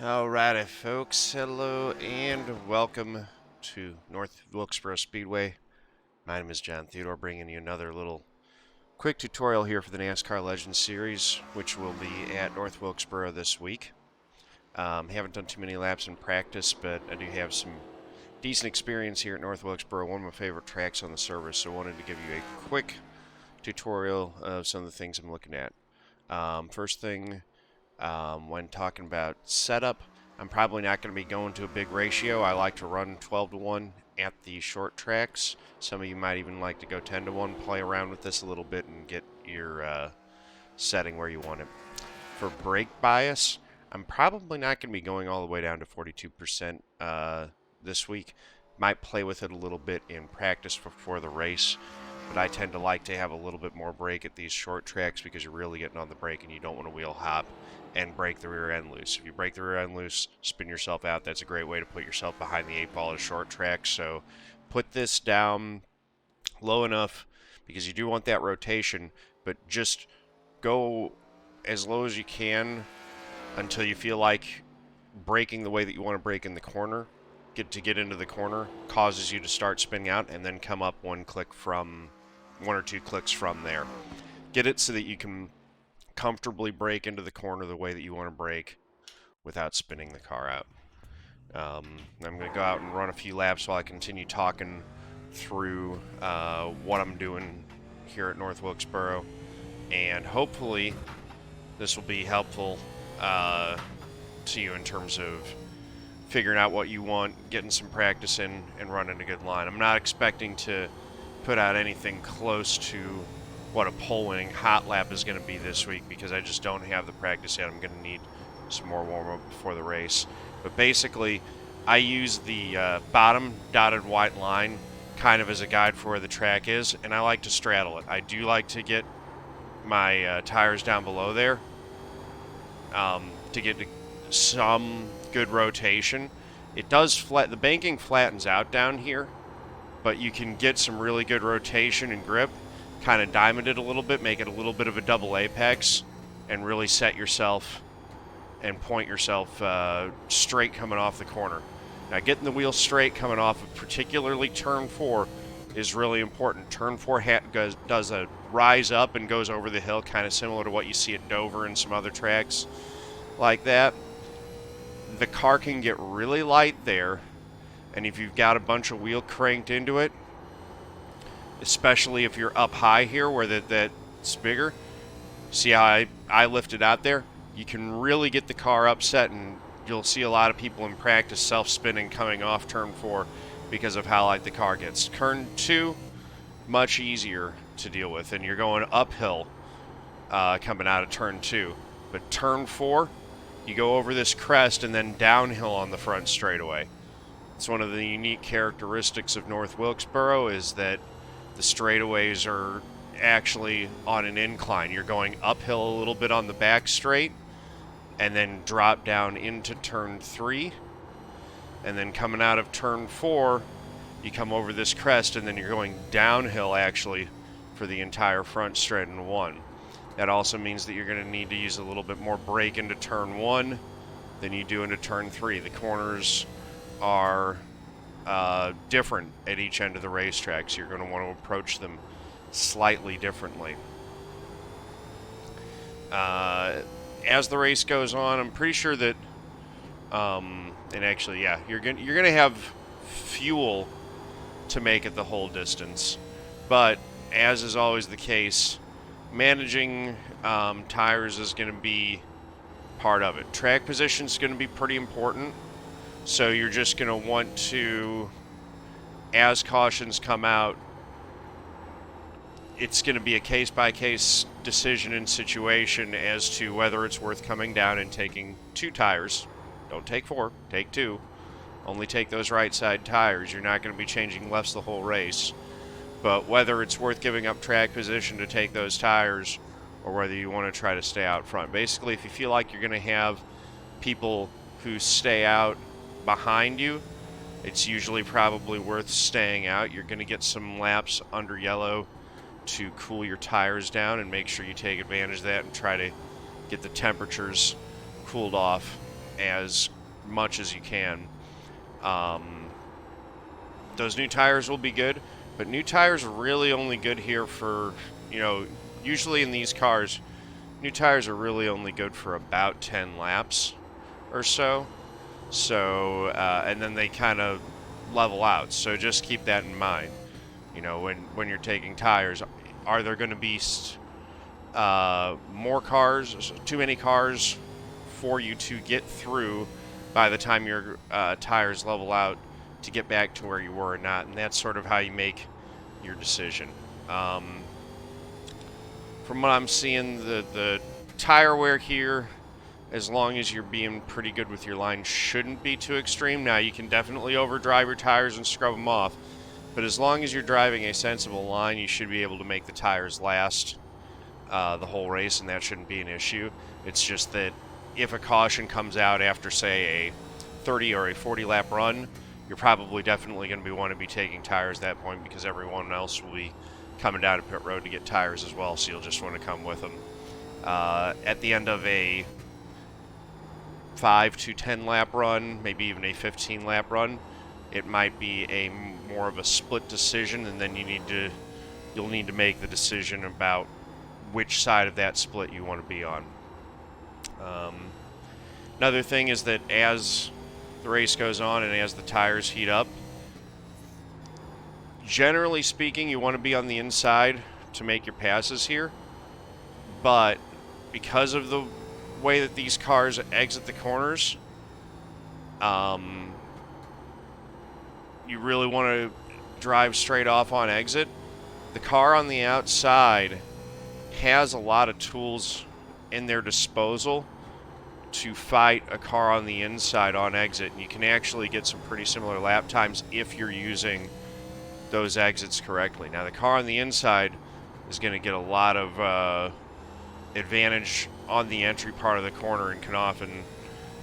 Alrighty, folks. Hello and welcome to North Wilkesboro Speedway. My name is John Theodore, bringing you another little quick tutorial here for the NASCAR Legends Series, which will be at North Wilkesboro this week. Haven't done too many laps in practice, but I do have some decent experience here at North Wilkesboro, one of my favorite tracks on the service, so I wanted to give you a quick tutorial of some of the things I'm looking at. First thing, when talking about setup, I'm probably not going to be going to a big ratio. I like to run 12 to 1 at the short tracks. Some of you might even like to go 10 to 1, play around with this a little bit and get your setting where you want it. For brake bias, I'm probably not going to be going all the way down to 42% this week. Might play with it a little bit in practice before the race, but I tend to like to have a little bit more brake at these short tracks because you're really getting on the brake and you don't want to wheel hop and break the rear end loose. If you break the rear end loose, spin yourself out. That's a great way to put yourself behind the 8-ball at a short track. So put this down low enough because you do want that rotation, but just go as low as you can until you feel like braking the way that you want to brake in the corner. Get into the corner causes you to start spinning out and then come up one or two clicks from there. Get it so that you can comfortably brake into the corner the way that you want to brake without spinning the car out. I'm going to go out and run a few laps while I continue talking through what I'm doing here at North Wilkesboro, and hopefully this will be helpful to you in terms of figuring out what you want, getting some practice in, and running a good line. I'm not expecting to put out anything close to what a pole-winning hot lap is going to be this week because I just don't have the practice yet. I'm going to need some more warm-up before the race. But basically, I use the bottom dotted white line kind of as a guide for where the track is, and I like to straddle it. I do like to get my tires down below there to get some good rotation. It does the banking flattens out down here, but you can get some really good rotation and grip, kind of diamond it a little bit, make it a little bit of a double apex, and really set yourself and point yourself straight coming off the corner. Now, getting the wheel straight coming off of particularly turn 4 is really important. Turn 4 does a rise up and goes over the hill, kind of similar to what you see at Dover and some other tracks like that. The car can get really light there, and if you've got a bunch of wheel cranked into it, especially if you're up high here where that's bigger, see how I lifted out there? You can really get the car upset, and you'll see a lot of people in practice self-spinning coming off turn 4 because of how light the car gets. Turn 2, much easier to deal with, and you're going uphill coming out of turn 2. But turn 4, you go over this crest and then downhill on the front straightaway. It's one of the unique characteristics of North Wilkesboro is that the straightaways are actually on an incline. You're going uphill a little bit on the back straight and then drop down into turn 3. And then coming out of turn 4, you come over this crest and then you're going downhill actually for the entire front straight in 1. That also means that you're going to need to use a little bit more brake into turn 1 than you do into turn 3. The corners are different at each end of the racetrack, so you're going to want to approach them slightly differently. As the race goes on, I'm pretty sure that, and actually, yeah, you're going to have fuel to make it the whole distance, but as is always the case, managing tires is going to be part of it. Track position is going to be pretty important, so you're just going to want to, as cautions come out, it's going to be a case-by-case decision and situation as to whether it's worth coming down and taking 2 tires. Don't take 4, take 2. Only take those right side tires. You're not going to be changing lefts the whole race. But whether it's worth giving up track position to take those tires or whether you want to try to stay out front. Basically, if you feel like you're going to have people who stay out behind you, it's usually probably worth staying out. You're going to get some laps under yellow to cool your tires down and make sure you take advantage of that and try to get the temperatures cooled off as much as you can. Those new tires will be good, but new tires are really only good here for, usually in these cars, new tires are really only good for about 10 laps or so. So, and then they kind of level out. So just keep that in mind. When you're taking tires, are there going to be more cars, too many cars for you to get through by the time your tires level out to get back to where you were or not? And that's sort of how you make your decision. From what I'm seeing, the tire wear here, as long as you're being pretty good with your line, shouldn't be too extreme. Now, you can definitely overdrive your tires and scrub them off, but as long as you're driving a sensible line, you should be able to make the tires last the whole race, and that shouldn't be an issue. It's just that if a caution comes out after, say, a 30 or a 40 lap run, you're probably definitely going to want to be taking tires at that point, because everyone else will be coming down to pit road to get tires as well, so you'll just want to come with them. At the end of a 5 to 10 lap run, maybe even a 15 lap run, it might be a more of a split decision, and then you'll need to make the decision about which side of that split you want to be on. Another thing is that as the race goes on and as the tires heat up, generally speaking, you want to be on the inside to make your passes here, but because of the way that these cars exit the corners, you really want to drive straight off on exit. The car on the outside has a lot of tools in their disposal to fight a car on the inside on exit, and you can actually get some pretty similar lap times if you're using those exits correctly. Now, the car on the inside is going to get a lot of advantage on the entry part of the corner and can often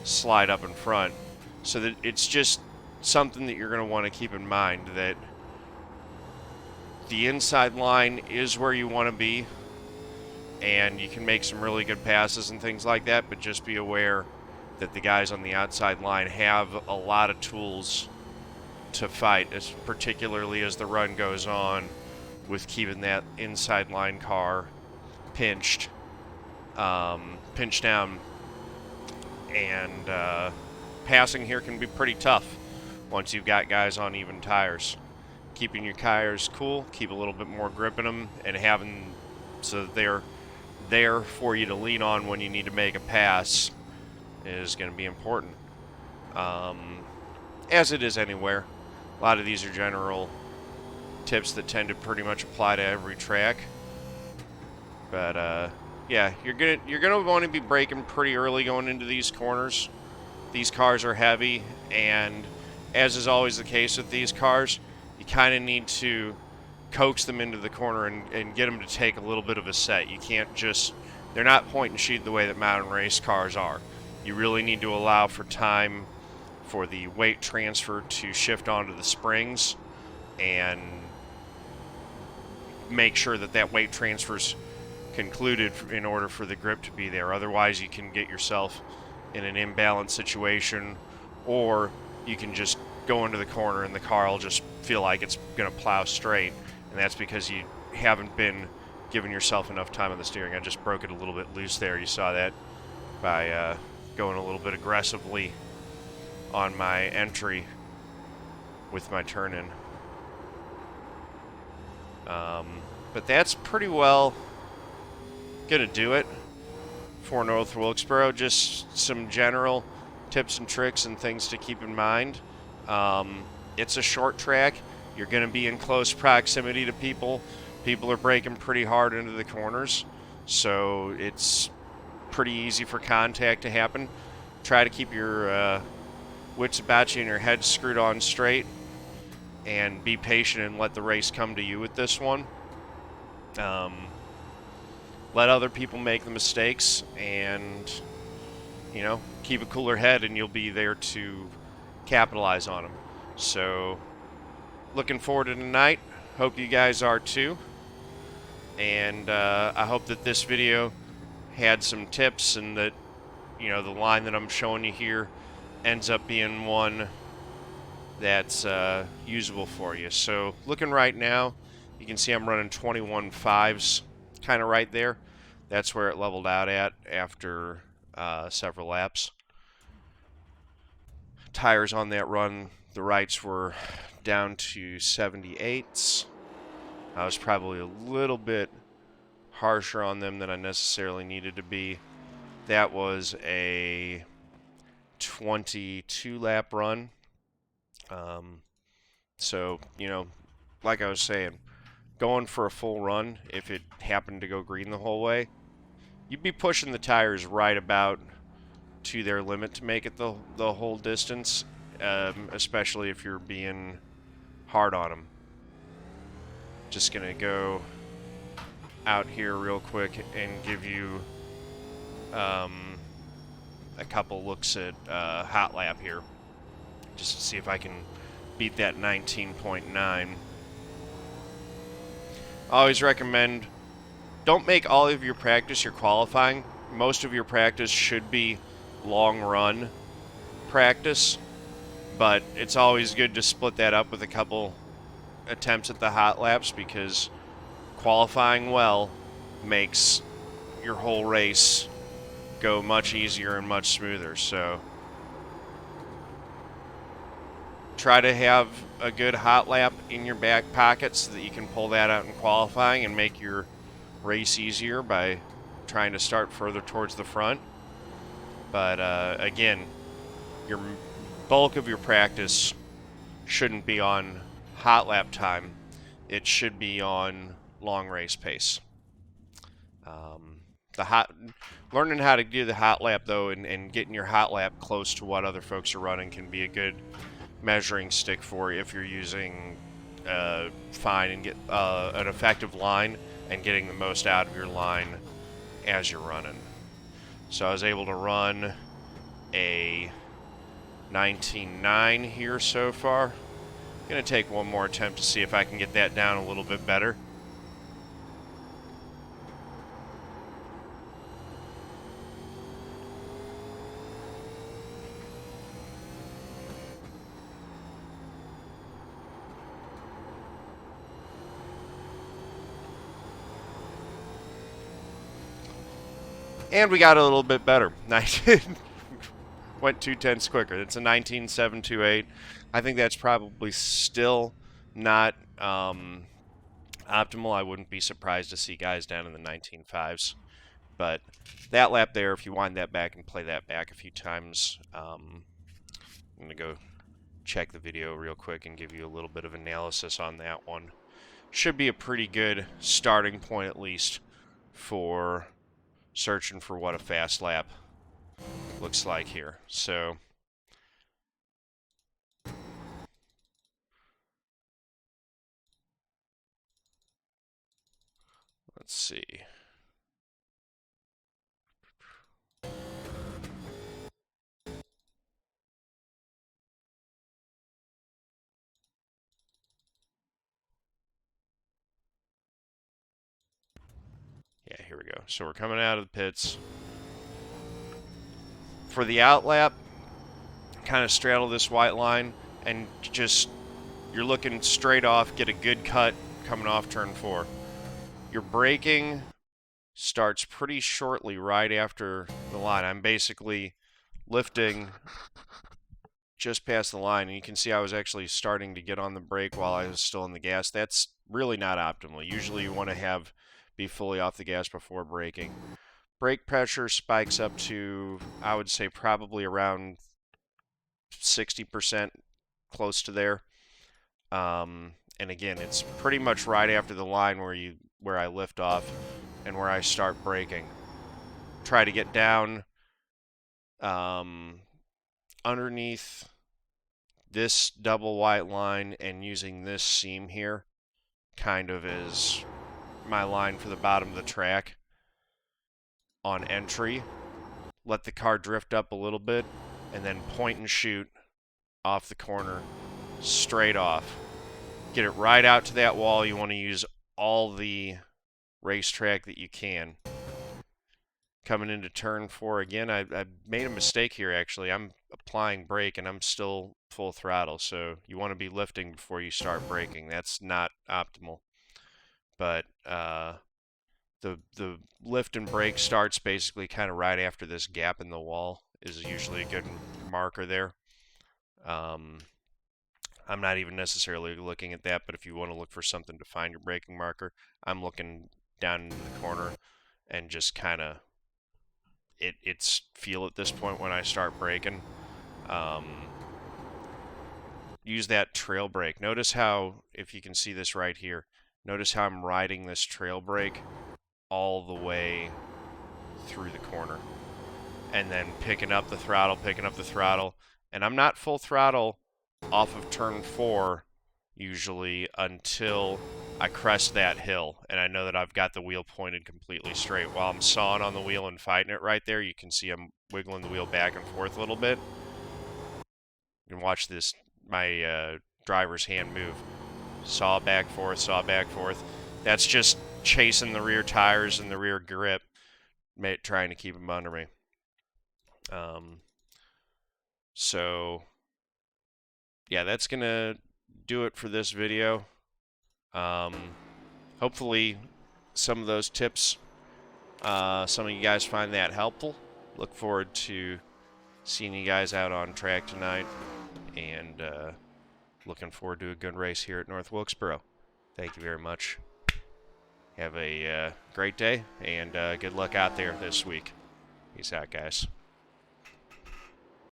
slide up in front. So that it's just something that you're going to want to keep in mind, that the inside line is where you want to be, and you can make some really good passes and things like that, but just be aware that the guys on the outside line have a lot of tools to fight, particularly as the run goes on, with keeping that inside line car pinched down. And passing here can be pretty tough once you've got guys on even tires. Keeping your tires cool, keep a little bit more grip in them, and having so that they're there for you to lean on when you need to make a pass is going to be important. As it is anywhere. A lot of these are general tips that tend to pretty much apply to every track. But yeah, you're gonna want to be braking pretty early going into these corners. These cars are heavy, and as is always the case with these cars, you kind of need to coax them into the corner and get them to take a little bit of a set. You can't just, they're not point and shoot the way that mountain race cars are. You really need to allow for time for the weight transfer to shift onto the springs and make sure that that weight transfer's concluded in order for the grip to be there. Otherwise, you can get yourself in an imbalanced situation, or you can just go into the corner and the car will just feel like it's going to plow straight, and that's because you haven't been giving yourself enough time on the steering. I just broke it a little bit loose there. You saw that by going a little bit aggressively on my entry with my turn-in. But that's pretty well gonna do it for North Wilkesboro. Just some general tips and tricks and things to keep in mind. It's a short track. You're gonna be in close proximity to people. People are braking pretty hard into the corners, so it's pretty easy for contact to happen. Try to keep your wits about you and your head screwed on straight, and be patient and let the race come to you with this one. Let other people make the mistakes, and keep a cooler head, and you'll be there to capitalize on them. So looking forward to tonight. Hope you guys are too, and I hope that this video had some tips, and that you know, the line that I'm showing you here ends up being one that's usable for you. So looking right now, you can see I'm running 21.5s, kind of right there. That's where it leveled out at after several laps. Tires on that run, the rights were down to 78s. I was probably a little bit harsher on them than I necessarily needed to be. That was a 22 lap run. So, you know, like I was saying, going for a full run, if it happened to go green the whole way, you'd be pushing the tires right about to their limit to make it the whole distance, especially if you're being hard on them. Just going to go out here real quick and give you a couple looks at hot lap here, just to see if I can beat that 19.9. I always recommend, don't make all of your practice your qualifying. Most of your practice should be long run practice, but it's always good to split that up with a couple attempts at the hot laps, because qualifying well makes your whole race go much easier and much smoother. So try to have a good hot lap in your back pocket so that you can pull that out in qualifying and make your race easier by trying to start further towards the front. But again, your bulk of your practice shouldn't be on hot lap time. It should be on long race pace. Learning how to do the hot lap though, and getting your hot lap close to what other folks are running can be a good measuring stick for you if you're using fine and get an effective line and getting the most out of your line as you're running. So I was able to run a 19.9 here so far. I'm going to take one more attempt to see if I can get that down a little bit better. And we got a little bit better. Went 2/10 quicker. It's a 19.728. I think that's probably still not optimal. I wouldn't be surprised to see guys down in the 19.5s. But that lap there, if you wind that back and play that back a few times, I'm going to go check the video real quick and give you a little bit of analysis on that one. Should be a pretty good starting point, at least, for searching for what a fast lap looks like here. So let's see. Yeah, here we go. So we're coming out of the pits. For the out lap, kind of straddle this white line and just, you're looking straight off, get a good cut coming off turn 4. Your braking starts pretty shortly right after the line. I'm basically lifting just past the line, and you can see I was actually starting to get on the brake while I was still in the gas. That's really not optimal. Usually you want to be fully off the gas before braking. Brake pressure spikes up to, I would say, probably around 60%, close to there. And again, it's pretty much right after the line where I lift off and where I start braking. Try to get down underneath this double white line, and using this seam here kind of is my line for the bottom of the track on entry. Let the car drift up a little bit and then point and shoot off the corner straight off. Get it right out to that wall. You want to use all the racetrack that you can. Coming into turn 4 again, I made a mistake here actually. I'm applying brake and I'm still full throttle, so you want to be lifting before you start braking. That's not optimal. But the lift and brake starts basically kind of right after this gap in the wall is usually a good marker there. I'm not even necessarily looking at that, but if you want to look for something to find your braking marker, I'm looking down into the corner and just kind of it's feel at this point when I start braking. Use that trail brake. Notice how, if you can see this right here, notice how I'm riding this trail brake all the way through the corner. And then picking up the throttle, and I'm not full throttle off of turn 4 usually until I crest that hill, and I know that I've got the wheel pointed completely straight. While I'm sawing on the wheel and fighting it right there, you can see I'm wiggling the wheel back and forth a little bit. You can watch this, my driver's hand move. Saw back, forth, saw back, forth. That's just chasing the rear tires and the rear grip, trying to keep them under me. So yeah, that's gonna do it for this video. Hopefully some of those tips, some of you guys find that helpful. Look forward to seeing you guys out on track tonight, and looking forward to a good race here at North Wilkesboro. Thank you very much. Have a great day, and good luck out there this week. Peace out, guys.